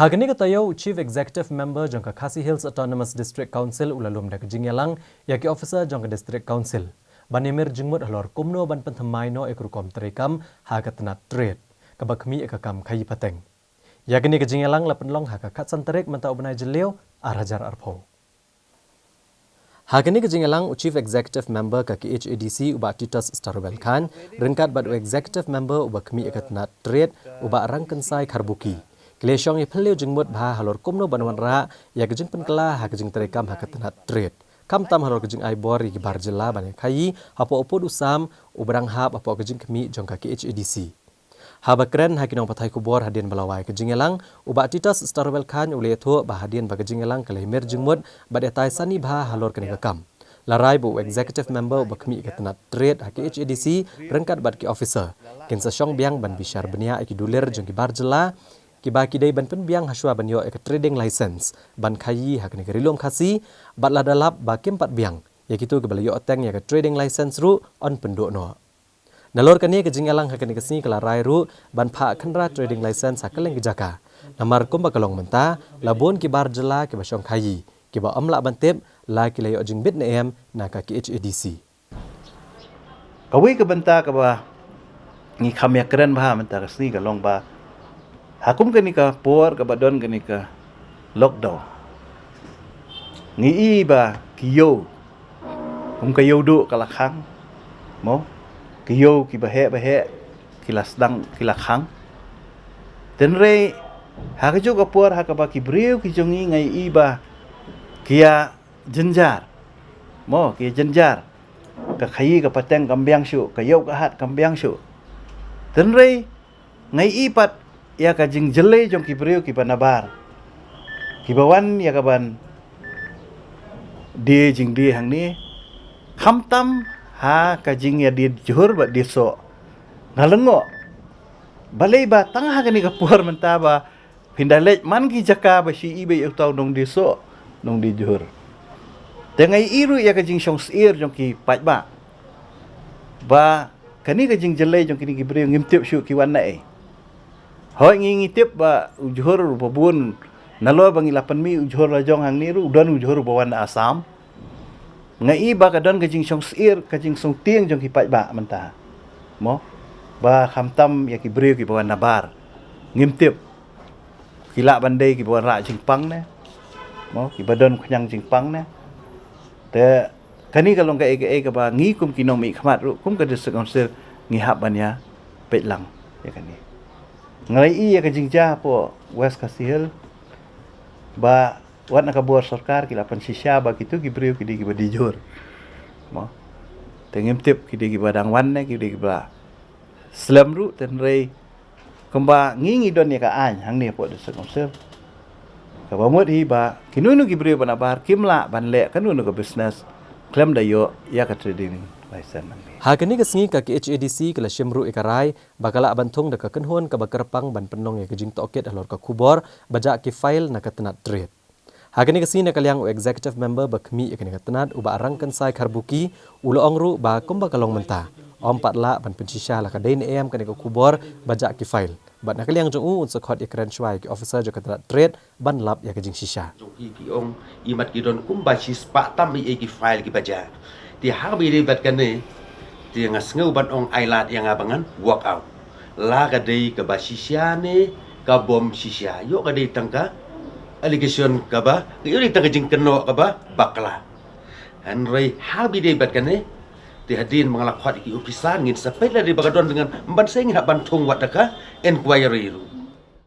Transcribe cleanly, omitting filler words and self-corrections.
Hagani katayo Chief Executive Member jangka Khasi Hills Autonomous District Council ulalum dak jingyalang yaki officer jangka District Council. Banimir jingmut halor kumno ban pentemai no ekrukom terekam hagatnat trade. Kabakmi ekakam kayi pateng. Yagani kejingyalang lapenlong hakakat santerik mentau benai jelio arajar arpo. Hagani kejingyalang Chief Executive Member ke KHADC uba Titus Starwell Khan ringkat badu Executive Member uba kemi ekatnat trade uba rangkensai karbuki. Kelesiong yang pelio jengmut bah halor kumno banwan ra ya kejing penkela ha kejing terekam ha ketenat trade. Kam tam halor kejing aibor igi barjela banyak kayi hapo opod usam uberang hab hapo kejing kemi jongka KHADC. Habakren hakinong patai kubor hadian balawai kejing elang uba Titus Starwell Khan ule etho bah hadian ba kejing elang kelehmer jengmut badetai sani bah halor kene kam. Larai bu executive member uba kemi ketenat trade ha KHADC rengkat bad ki officer. Kensa syong biang ban bishar benia iki dulir jongki barjela kiba kidai ban penbiang haswa ban yo ek trading license ban kayi hak negeri lom khasi bat la dalap ba kempat biang ya kitu ke balayo oteng ya ke trading license ru on penduk no nalor kani ke jingalang hak negeri sini kala rai ru ban pha khandra trading license hakeleng ke jaka namar kum bakalong menta labon kibar jela ke basyong kayi kiba amla ban tep la kilayo jing bit nem na ka KHADC kawi ke benta ke ba ngi khamya keren ba menta ke sini kalong ba hakum kani ka por ka badon kani ka lockdown ngi ba kiyo kum kayo du kala khang mo kiyo ki bahe kilas dang kilakhang tenre ha ka jo ka por ha ka ba ki breu ki jongi ngai ba kia jenjar mo kia jenjar ka khayi ka pateng kambyang shu ka yo ka hat kambyang shu tenre ngai pat ya kajing jele jong kibriu ki banabar kibawan ya kaban di jing di hang ni khamtam ha kajing ya di johor ba di so ngalengo balai ba tangha kani kapur mentaba pindalej man ki jaka ba si ibe utau dong di so dong di johor tengai iru ya kajing syong sir jong ki paj ba kani kajing jele jong kini kibriu ngimtip syu ki wan nai hoi ngi tip ba ujhor babun nalo bangi 8 ujhor lajong hang ni ru udan ujhor bawan Asam ngai ba kadon kajing song sir kajing song tieng jong kipat ba menta mo ba khamtam ya ki breu ki bawan nabar ngim tip kila bandai ki bawan ra jingpang ne mo ki badon khanyang jingpang ne te kani kalong ka ege ba ngi kum kinom mi khmat ru kum ka desek onsel ngi hab banya petlang ya kani ngai ya kajing ja po West Khasi Hills ba wat nak kabur sarkar kila pan sisya ba kitu gibriu kidi ki badijur mo tengim tip kidi ki badang wan ne kidi ki ba slam ru tenrei kemba ngingi don ya ka an hang ni po de sekonsel ka ba mot hi ba kinunu gibriu banabar kimla ban le kanunu ka business klem dayo ya ka trading license Hagani kesengi ka KHADC kala syemru ikarai bakala abantung deka kenhon ka bakerpang ban penong ya kejing toket halor ka kubor bajak ki file na katenat trade. Hagani kesengi na kalyang executive member bakmi ikani katenat uba arangkan sai karbuki ulo ongru ba kumba kalong menta. Ompat la ban pencisya la ka dain em kani ka kubor bajak ki file. Bat na kalyang jong unsuk hot ikran shwai ki officer jo katenat trade ban lap ya kejing sisya. Ki ong imat ki don kumba sis pa tam bi ki file ki baja. Ti habi ribat kane dia ngasngau ban ong ailat yang abangan walk out la kadai ke basisya ne ka bom sisya yo kadai tangka allegation ka ba yo ri tangka jing keno ka ba bakla hanrei habi dei bat kane ti hadin mengalak khat ki upisan ngin sapela di bagadon dengan ban seng hak ban thung wat daka inquiry ru